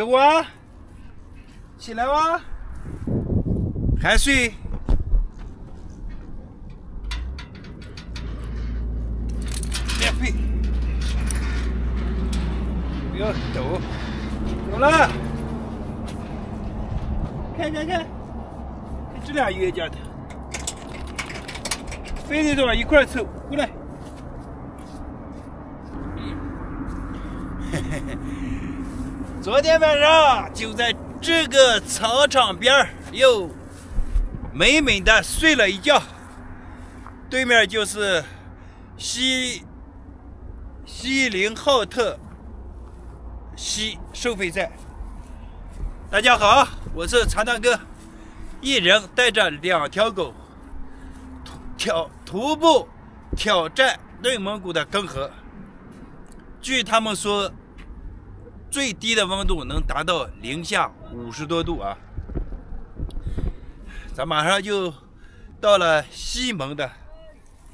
我起来哇，还睡？别飞，不要抖，走了。看，这俩冤家的，非得都一块凑，过来。昨天晚上就在这个操场边又美美的睡了一觉，对面就是锡林浩特西收费站。大家好，我是常大哥，一人带着2条狗徒步挑战内蒙古的根河。据他们说，最低的温度能达到零下50多度啊！咱马上就到了西蒙的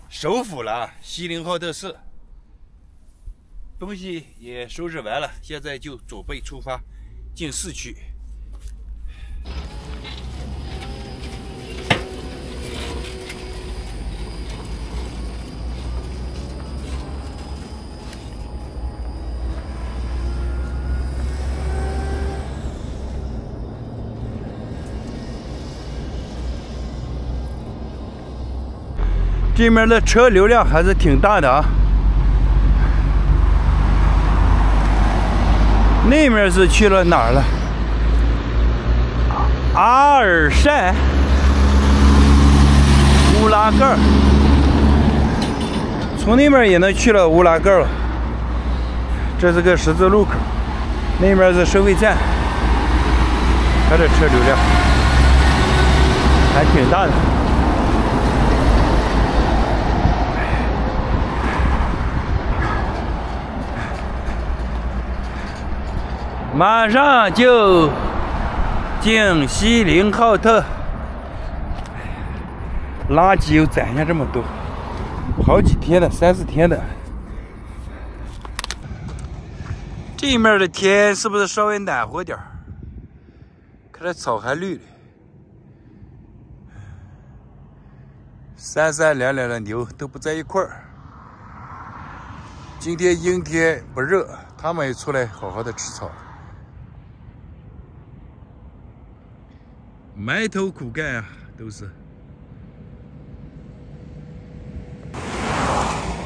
首府了啊，锡林浩特市。东西也收拾完了，现在就准备出发进市区。这面的车流量还是挺大的啊，那面是去了哪儿了？阿尔善、乌拉盖儿，从那边也能去了乌拉盖儿了。这是个十字路口，那面是收费站，它的车流量还挺大的。马上就进锡林浩特，垃圾又攒下这么多，好几天的，3、4天的。这面的天是不是稍微暖和点儿？看这草还绿了，三三两两的牛都不在一块儿。今天阴天不热，他们也出来好好的吃草。埋头苦干啊，都是。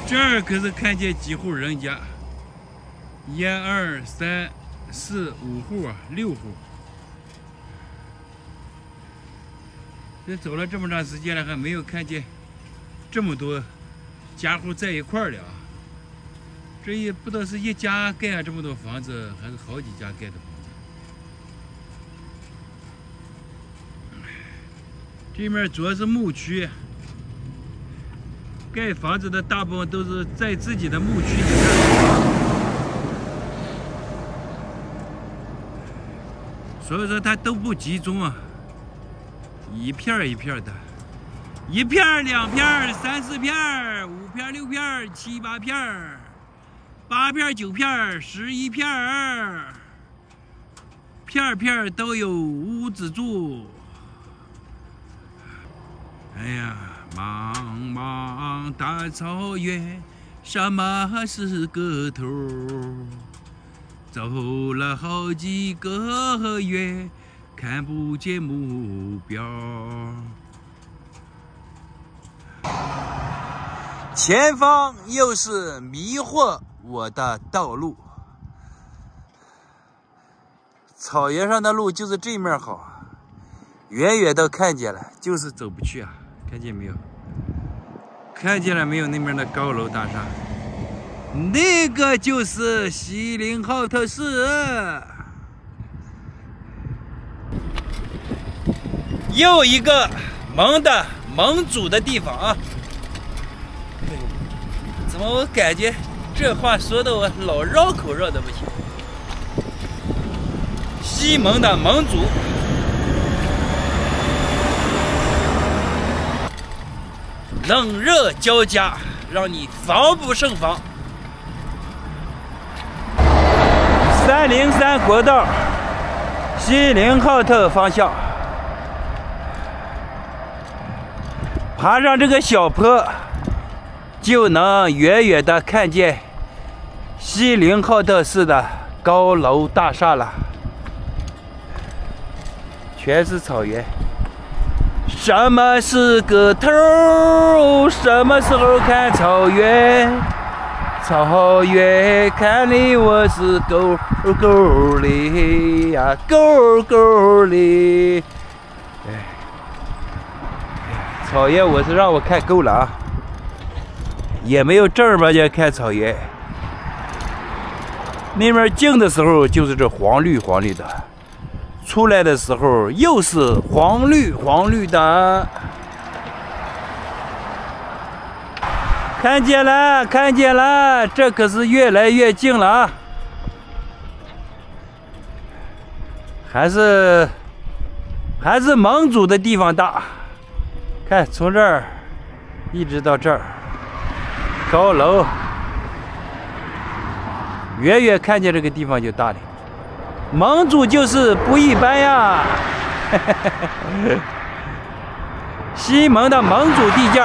这儿可是看见几户人家，1、2、3、4、5户啊，6户。这走了这么长时间了，还没有看见这么多家户在一块儿的啊。这也不知道是一家盖了这么多房子，还是好几家盖的房子。这面主要是牧区，盖房子的大部分都是在自己的牧区里面，所以说它都不集中啊，一片一片的，1片、2片、3、4片、5片、6片、7、8片、8片、9片、11片，片片都有屋子住。哎呀，茫茫大草原，什么是个头？走了好几个月，看不见目标。前方又是迷惑我的道路。草原上的路就是这面好，远远都看见了，就是走不去啊。看见没有？看见了没有？那边的高楼大厦，那个就是锡林浩特市。又一个盟主的地方啊！怎么我感觉这话说的我老绕口绕的不行？西蒙的盟主。冷热交加，让你防不胜防。303国道西林浩特方向，爬上这个小坡，就能远远的看见锡林浩特市的高楼大厦了，全是草原。什么是个头？什么时候看草原？草原看你我是沟沟里呀，沟沟里。草原我是让我看够了啊，也没有正儿八经看草原。那边静的时候就是这黄绿黄绿的，出来的时候又是黄绿黄绿的。看见了，看见了，这可是越来越近了啊！还是蒙古的地方大。看，从这儿一直到这儿，高楼，远远看见这个地方就大了。蒙古就是不一般呀！西蒙的蒙古地界。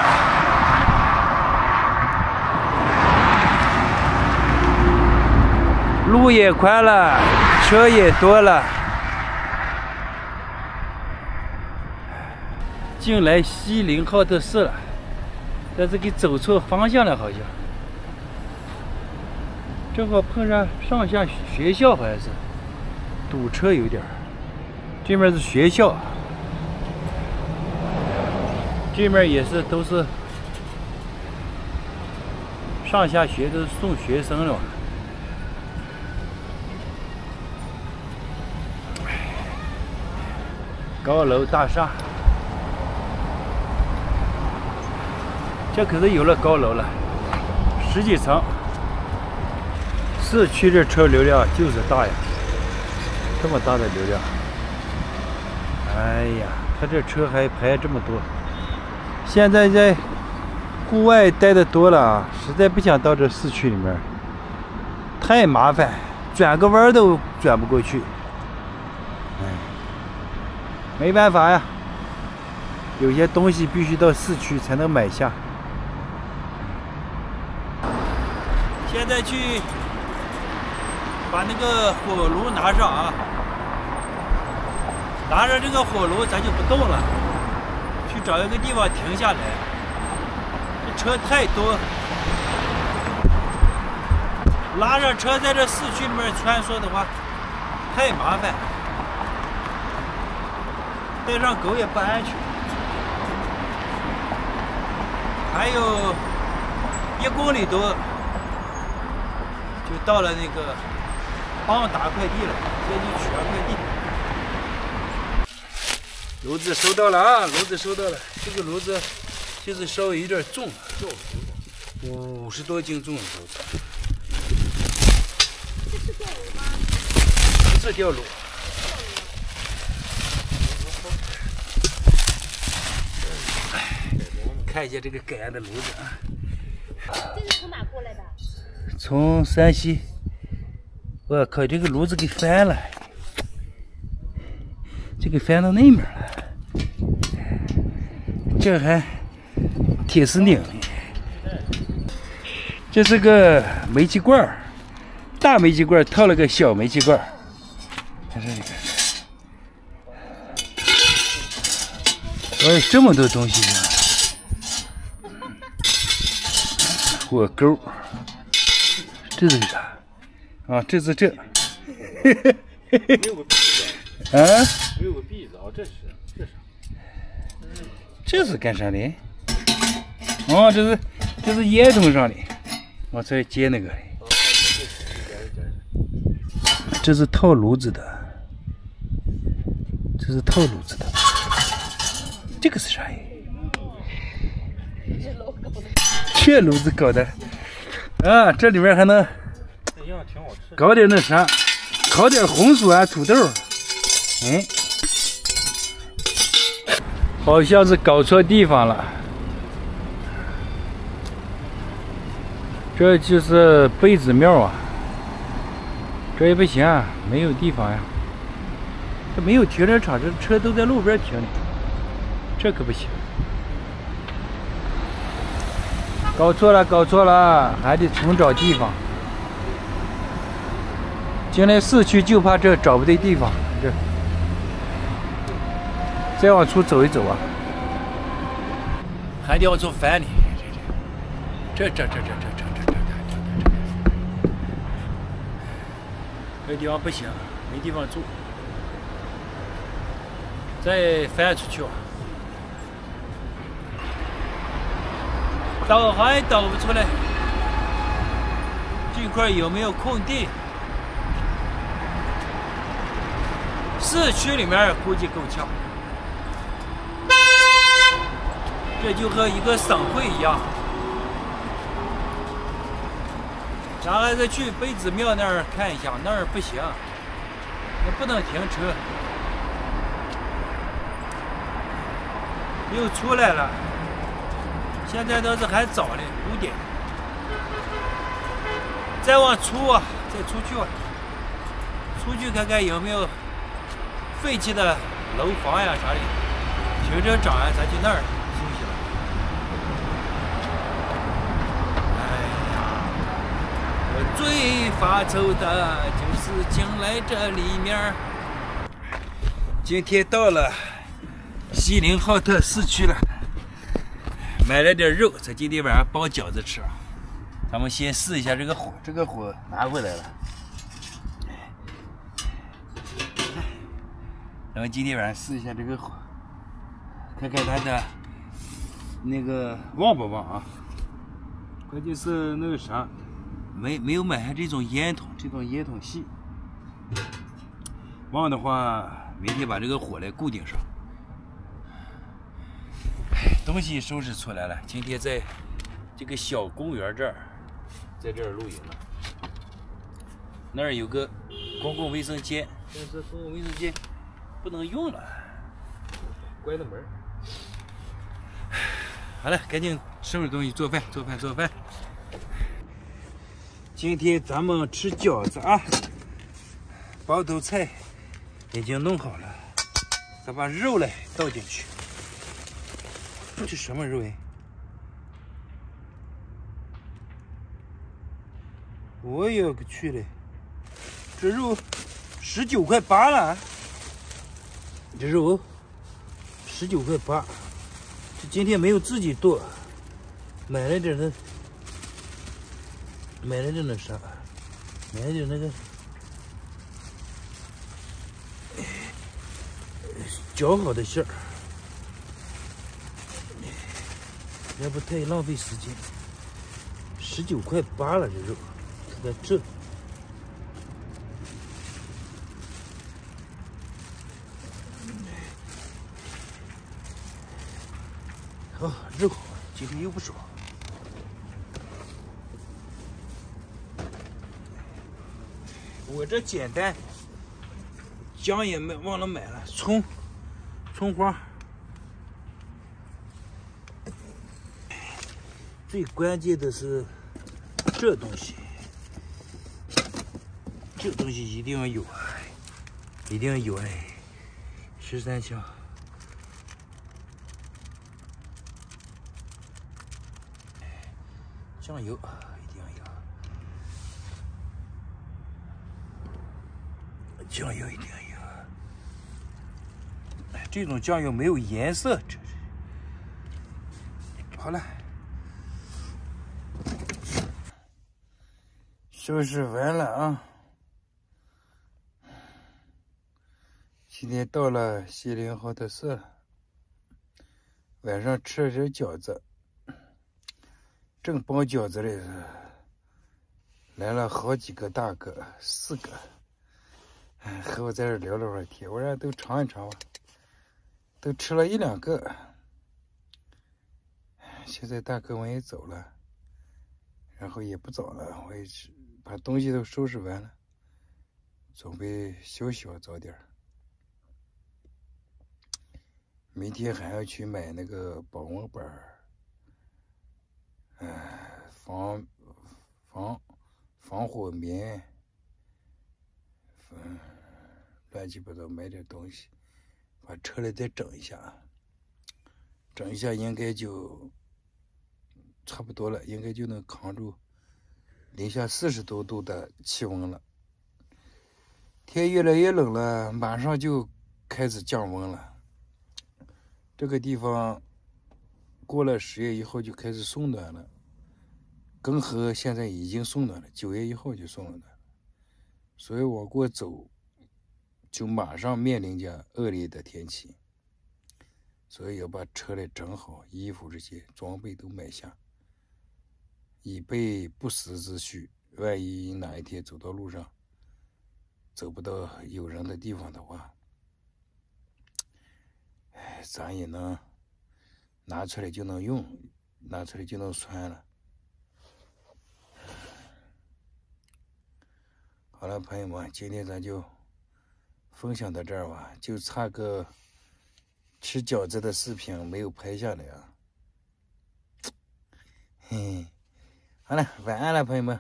路也宽了，车也多了。进来锡林浩特市了，但是给走错方向了，好像。正好碰上上下学校，好像是堵车有点。这面是学校，这面也是都是上下学，都是送学生了。高楼大厦，这可是有了高楼了，10几层。市区这车流量就是大呀，这么大的流量。哎呀，他这车还排这么多。现在在户外待的多了啊，实在不想到这市区里面，太麻烦，转个弯都转不过去。没办法呀，有些东西必须到市区才能买下。现在去把那个火炉拿上啊，拿着这个火炉咱就不动了，去找一个地方停下来。这车太多，拉着车在这市区里面穿梭的话，太麻烦。带上狗也不安全。还有1公里多就到了那个邦达快递了，先去取完快递。炉子收到了啊，炉子收到了。这个炉子就是稍微有点重，50多斤重的炉子。这是吊炉吗？不是吊炉。看一下这个改良的炉子啊！这是从哪过来的？从山西。我靠，这个炉子给翻了，这个翻到那面了。这还铁丝拧。这是个煤气罐，大煤气罐套了个小煤气罐。看这里。哎，这么多东西呢！火钩，这是啥？啊，这是这。没有个篦子。啊？没有个篦子啊，这啥？这是干啥的？哦，这是烟囱上的，我才接那个。这是套炉子的，这是套炉子的。这个是啥呀？这炉子搞的，啊，这里面还能搞点那啥，烤点红薯啊、土豆。哎，好像是搞错地方了。这就是贝子庙啊，这也不行啊，没有地方呀。这没有停车场，这车都在路边停着，这可不行。搞错了，搞错了，还得重找地方。进来市区就怕这找不对地方，这再往出走一走啊，还得往出翻呢。这，这地方不行，没地方住，再翻出去啊！导航也导不出来，这块有没有空地？市区里面估计够呛，这就和一个省会一样。咱还是去北子庙那儿看一下，那儿不行，那不能停车。又出来了，现在倒是还早呢，5点。再往出啊，再出去啊，出去看看有没有废弃的楼房呀啥的，停车场啊，咱去那儿休息了。我最发愁的就是进来这里面。今天到了锡林浩特市区了，买了点肉，这今天晚上包饺子吃。咱们先试一下这个火，这个火拿回来了。咱们今天晚上试一下这个火，看看它的那个旺不旺啊？关键是那个啥。没有买这种烟筒，细。旺的话，明天把这个火来固定上。东西收拾出来了，今天在这个小公园这儿，在这儿露营了。那儿有个公共卫生间，但是公共卫生间不能用了，关了门。好了，赶紧收拾东西，做饭。今天咱们吃饺子啊，包头菜已经弄好了，咱把肉嘞倒进去。这什么肉哎？我有个去嘞，这肉19.8块了，这肉19.8块，这今天没有自己剁，买了点那啥，买了点那个绞好的馅儿，要不太浪费时间。19.8块了，这肉在这。好，肉今天又不少。我这简单，姜也忘了买了，葱花。最关键的是这东西，一定要有，哎，13香。酱油一定要有。酱油一定要有，这种酱油没有颜色，这是好了，收拾完了啊。今天到了锡林浩特市，晚上吃了点饺子，正包饺子嘞，来了好几个大哥，4个。和我在这聊了会儿天，我让都尝一尝吧，都吃了1、2个。现在大哥我也走了，然后也不早了，我也把东西都收拾完了，准备休息早点。明天还要去买那个保温板，防火棉。乱七八糟买点东西，把车里再整一下，整一下应该就差不多了，应该就能扛住零下40多度的气温了。天越来越冷了，马上就开始降温了。这个地方过了10月1号就开始送暖了，庚河现在已经送暖了，9月1号就送了暖了，所以往过走就马上面临着恶劣的天气，所以要把车里整好，衣服这些装备都买下，以备不时之需。万一哪一天走到路上走不到有人的地方的话，咱也能拿出来就能用，拿出来就能穿了。好了，朋友们，今天咱就分享到这儿吧，就差个吃饺子的视频没有拍下来啊。嘿，好了，晚安了，朋友们，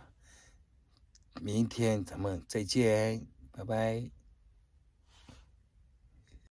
明天咱们再见，拜拜。